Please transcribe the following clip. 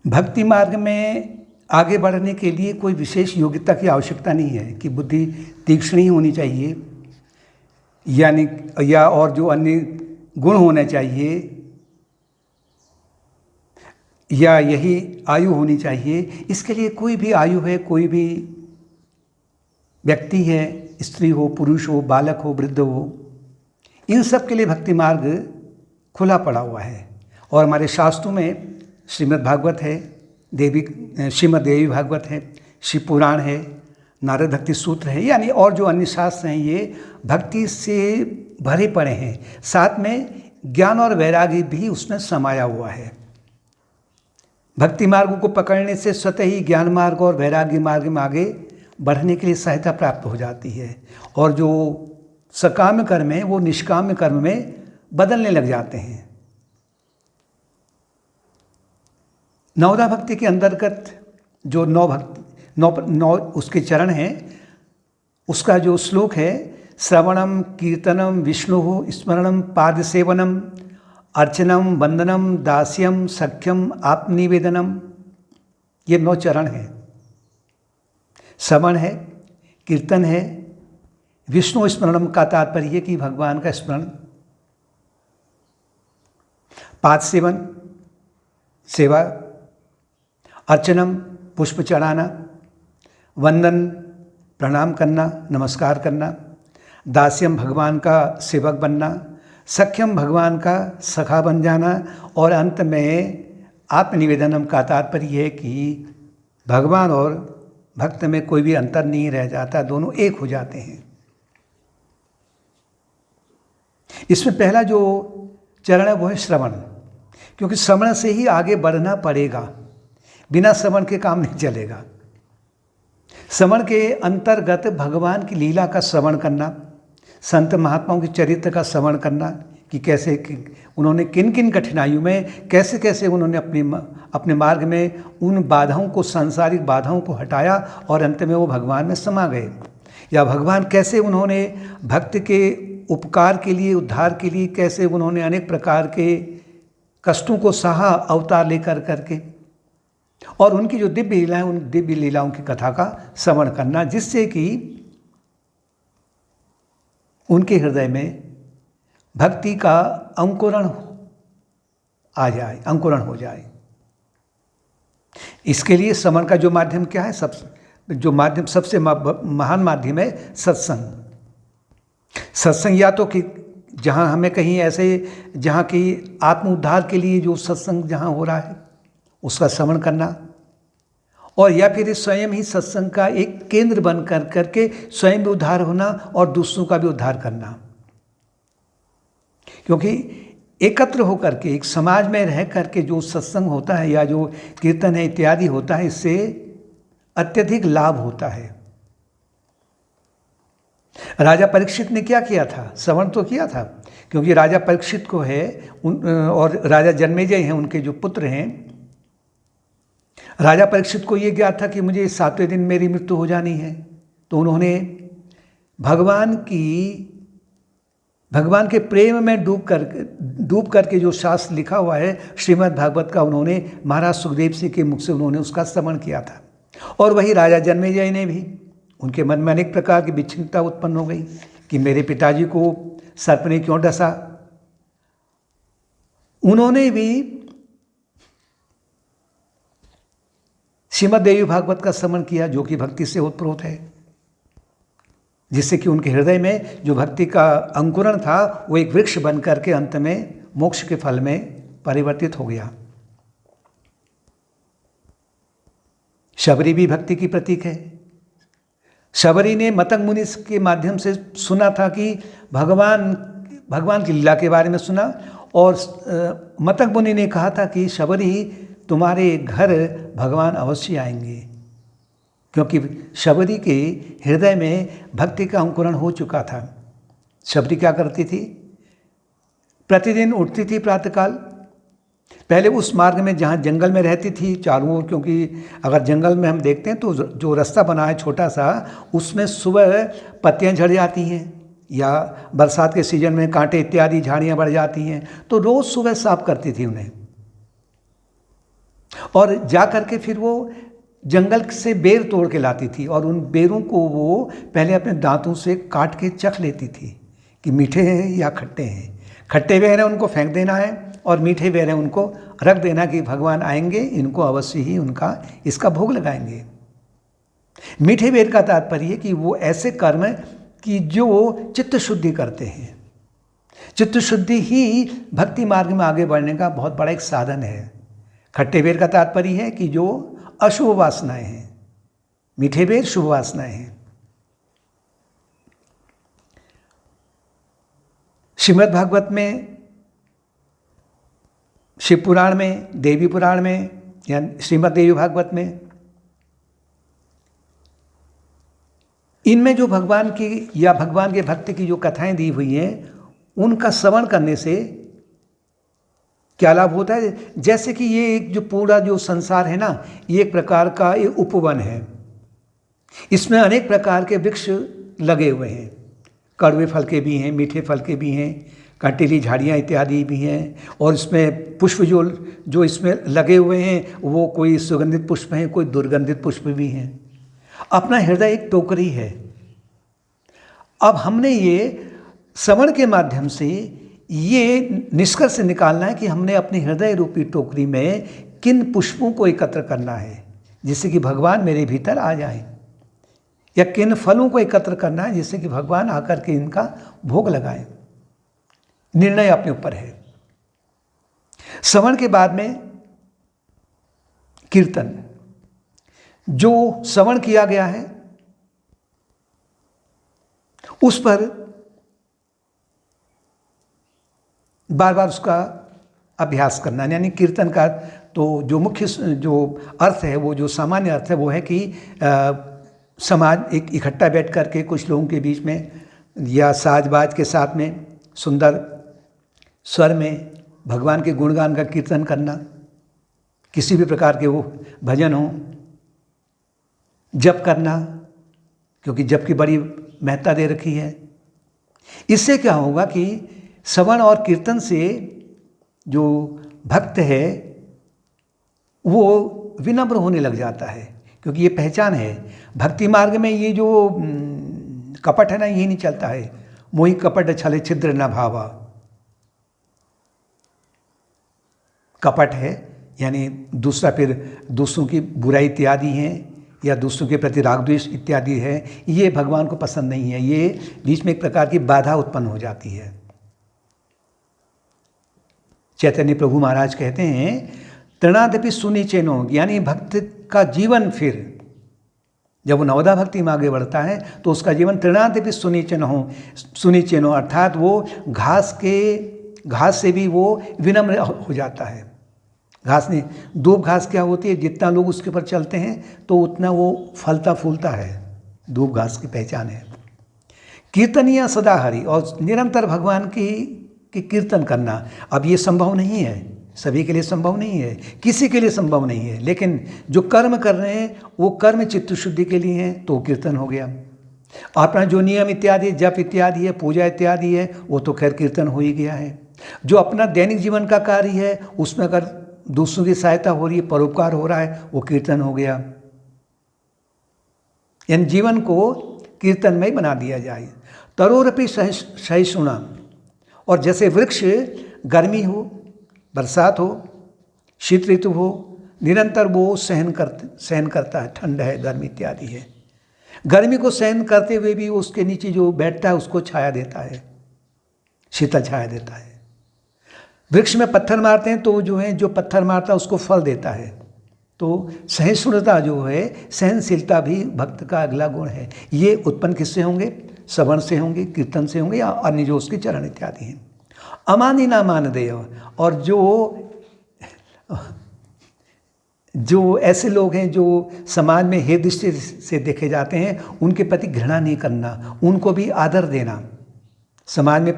भक्ति मार्ग में आगे बढ़ने के लिए कोई विशेष योग्यता की आवश्यकता नहीं है कि बुद्धि तीक्ष्ण ही होनी चाहिए, यानी या और जो अन्य गुण होने चाहिए, या यही आयु होनी चाहिए। इसके लिए कोई भी आयु है, कोई भी व्यक्ति है, स्त्री हो, पुरुष हो, बालक हो, वृद्ध हो, इन सब के लिए भक्ति मार्ग खुला पड़ा हुआ है। और हमारे शास्त्रों में श्रीमद् भागवत है, श्रीमद् देवी भागवत है, शिव पुराण है, नारद भक्ति सूत्र है, यानी और जो अन्य शास्त्र हैं ये भक्ति से भरे पड़े हैं। साथ में ज्ञान और वैराग्य भी उसमें समाया हुआ है। भक्ति मार्ग को पकड़ने से स्वतः ही ज्ञान मार्ग और वैराग्य मार्ग में आगे बढ़ने के लिए सहायता प्राप्त हो जाती है, और जो सकाम्य कर्म है वो निष्काम्य कर्म में बदलने लग जाते हैं। नवदा भक्ति के अंतर्गत जो नौ उसके चरण हैं, उसका जो श्लोक है, श्रवणम कीर्तनम विष्णु स्मरणम पाद सेवनम अर्चनम वंदनम दास्यम सख्यम आत्मनिवेदनम, ये 9 चरण हैं। श्रवण है, कीर्तन है, विष्णु स्मरणम का तात्पर्य कि भगवान का स्मरण, पाद सेवन सेवा, अर्चनम पुष्प चढ़ाना, वंदन प्रणाम करना, नमस्कार करना, दास्यम भगवान का सेवक बनना, सख्यम भगवान का सखा बन जाना, और अंत में आत्मनिवेदनम का तात्पर्य है कि भगवान और भक्त में कोई भी अंतर नहीं रह जाता, दोनों एक हो जाते हैं। इसमें पहला जो चरण है वो है श्रवण, क्योंकि श्रवण से ही आगे बढ़ना पड़ेगा, बिना श्रवण के काम नहीं चलेगा। श्रवण के अंतर्गत भगवान की लीला का श्रवण करना, संत महात्माओं के चरित्र का श्रवण करना कि कैसे उन्होंने किन किन कठिनाइयों में कैसे कैसे उन्होंने अपने मार्ग में उन बाधाओं को, सांसारिक बाधाओं को हटाया और अंत में वो भगवान में समा गए, या भगवान कैसे उन्होंने भक्त के उपकार के लिए, उद्धार के लिए कैसे उन्होंने अनेक प्रकार के कष्टों को सहा अवतार लेकर करके, और उनकी जो दिव्य लीलाएं, उन दिव्य लीलाओं की कथा का श्रवण करना, जिससे कि उनके हृदय में भक्ति का अंकुरण आ जाए, अंकुरण हो जाए। इसके लिए श्रवण का जो माध्यम क्या है, सबसे महान माध्यम है सत्संग। सत्संग या तो कि जहाँ हमें कहीं ऐसे, जहाँ की आत्म उद्धार के लिए जो सत्संग जहाँ हो रहा है उसका श्रवण करना, और या फिर स्वयं ही सत्संग का एक केंद्र बन करके स्वयं भी उद्धार होना और दूसरों का भी उद्धार करना। क्योंकि एकत्र होकर के एक समाज में रह करके जो सत्संग होता है या जो कीर्तन है इत्यादि होता है, इससे अत्यधिक लाभ होता है। राजा परीक्षित ने क्या किया था? श्रवण तो किया था, क्योंकि राजा परीक्षित को है और राजा जन्मेजय हैं, उनके जो पुत्र हैं, राजा परीक्षित को ये ज्ञात था कि मुझे 7वें दिन मेरी मृत्यु हो जानी है। तो उन्होंने भगवान के प्रेम में डूब करके जो शास्त्र लिखा हुआ है श्रीमद् भागवत का, उन्होंने महाराज सुखदेव सिंह के मुख से उन्होंने उसका श्रवण किया था। और वही राजा जन्मेजय ने भी, उनके मन में अनेक प्रकार की विच्छिन्नता उत्पन्न हो गई कि मेरे पिताजी को सर्प ने क्यों डसा। उन्होंने भी श्रीमद् देवी भागवत का श्रवण किया, जो कि भक्ति से ओतप्रोत है, जिससे कि उनके हृदय में जो भक्ति का अंकुरण था वो एक वृक्ष बन करके अंत में मोक्ष के फल में परिवर्तित हो गया। शबरी भी भक्ति की प्रतीक है। शबरी ने मतंग मुनि के माध्यम से सुना था कि भगवान की लीला के बारे में सुना, और मतंग मुनि ने कहा था कि शबरी तुम्हारे घर भगवान अवश्य आएंगे, क्योंकि शबरी के हृदय में भक्ति का अंकुरण हो चुका था। शबरी क्या करती थी? प्रतिदिन उठती थी प्रातःकाल, पहले उस मार्ग में जहाँ जंगल में रहती थी चारों ओर, क्योंकि अगर जंगल में हम देखते हैं तो जो रास्ता बना है छोटा सा, उसमें सुबह पत्तियाँ झड़ जाती हैं, या बरसात के सीजन में कांटे इत्यादि झाड़ियाँ बढ़ जाती हैं, तो रोज़ सुबह साफ करती थी उन्हें। और जा कर के फिर वो जंगल से बेर तोड़ के लाती थी और उन बेरों को वो पहले अपने दांतों से काट के चख लेती थी कि मीठे हैं या खट्टे हैं। खट्टे बेर हैं उनको फेंक देना है और मीठे बेर हैं उनको रख देना कि भगवान आएंगे, इनको अवश्य ही उनका इसका भोग लगाएंगे। मीठे बेर का तात्पर्य कि वो ऐसे कर्म कि जो चित्त शुद्धि करते हैं। चित्त शुद्धि ही भक्ति मार्ग में आगे बढ़ने का बहुत बड़ा एक साधन है। खट्टे बेर का तात्पर्य है कि जो अशुभ वासनाएं हैं, मीठे बेर शुभ वासनाएं हैं। श्रीमद् भागवत में, शिव पुराण में, देवी पुराण में या श्रीमद् देवी भागवत में, इनमें जो भगवान की या भगवान के भक्त की जो कथाएं दी हुई हैं, उनका श्रवण करने से क्या लाभ होता है। जैसे कि ये एक जो पूरा जो संसार है ना, ये एक प्रकार का एक उपवन है। इसमें अनेक प्रकार के वृक्ष लगे हुए हैं, कड़वे फल के भी हैं, मीठे फल के भी हैं, कंटीली झाड़ियाँ इत्यादि भी हैं। और इसमें पुष्प जो इसमें लगे हुए हैं वो कोई सुगंधित पुष्प हैं, कोई दुर्गंधित पुष्प भी हैं। अपना हृदय एक टोकरी है। अब हमने ये श्रवण के माध्यम से ये निष्कर्ष निकालना है कि हमने अपने हृदय रूपी टोकरी में किन पुष्पों को एकत्र करना है जिससे कि भगवान मेरे भीतर आ जाए, या किन फलों को एकत्र करना है जिससे कि भगवान आकर के इनका भोग लगाएं। निर्णय अपने ऊपर है। श्रवण के बाद में कीर्तन, जो श्रवण किया गया है उस पर बार बार उसका अभ्यास करना। यानी कीर्तन का तो जो मुख्य जो अर्थ है, वो जो सामान्य अर्थ है वो है कि समाज एक इकट्ठा बैठ कर के कुछ लोगों के बीच में या साज बाज के साथ में सुंदर स्वर में भगवान के गुणगान का कीर्तन करना, किसी भी प्रकार के वो भजन हो, जप करना, क्योंकि जप की बड़ी महत्ता दे रखी है। इससे क्या होगा कि श्रवण और कीर्तन से जो भक्त है वो विनम्र होने लग जाता है, क्योंकि ये पहचान है। भक्ति मार्ग में ये जो कपट है ना, ये नहीं चलता है। मोहि कपट छले छिद्र न भावा। कपट है यानी दूसरा, फिर दूसरों की बुराई इत्यादि हैं या दूसरों के प्रति राग द्वेष इत्यादि है, ये भगवान को पसंद नहीं है। ये बीच में एक प्रकार की बाधा उत्पन्न हो जाती है। चैतन्य प्रभु महाराज कहते हैं तृणादपि सुनिचेनो, यानी भक्त का जीवन फिर जब वो नवदा भक्ति में आगे बढ़ता है तो उसका जीवन तृणादपि सुनिचेनो, अर्थात वो घास से भी वो विनम्र हो जाता है। घास नहीं, दूब घास क्या होती है, जितना लोग उसके ऊपर चलते हैं तो उतना वो फलता फूलता है। दूब घास की पहचान है। कीर्तनिया सदा हरि, और निरंतर भगवान की कीर्तन करना। अब ये संभव नहीं है, सभी के लिए संभव नहीं है, किसी के लिए संभव नहीं है। लेकिन जो कर्म कर रहे हैं वो कर्म चित्त शुद्धि के लिए हैं तो कीर्तन हो गया। अपना जो नियम इत्यादि, जप इत्यादि है, पूजा इत्यादि है, वो तो खैर कीर्तन हो ही गया है। जो अपना दैनिक जीवन का कार्य है उसमें अगर दूसरों की सहायता हो रही है, परोपकार हो रहा है, वो कीर्तन हो गया। यानी जीवन को कीर्तनमय बना दिया जाए। तरोरपि सहिष्णुना, और जैसे वृक्ष गर्मी हो, बरसात हो, शीत ऋतु हो, निरंतर वो सहन करता है। ठंड है, गर्मी इत्यादि है, गर्मी को सहन करते हुए भी उसके नीचे जो बैठता है उसको छाया देता है, शीतल छाया देता है। वृक्ष में पत्थर मारते हैं तो जो पत्थर मारता है उसको फल देता है। तो सहिष्णुता जो है, सहनशीलता भी भक्त का अगला गुण है। ये उत्पन्न किससे होंगे? श्रवण से होंगे, कीर्तन से होंगे, या अन्य जो उसके चरण इत्यादि हैं। अमानी ना मान देव, और जो ऐसे लोग हैं जो समाज में हे दृष्टि से देखे जाते हैं, उनके प्रति घृणा नहीं करना, उनको भी आदर देना। समाज में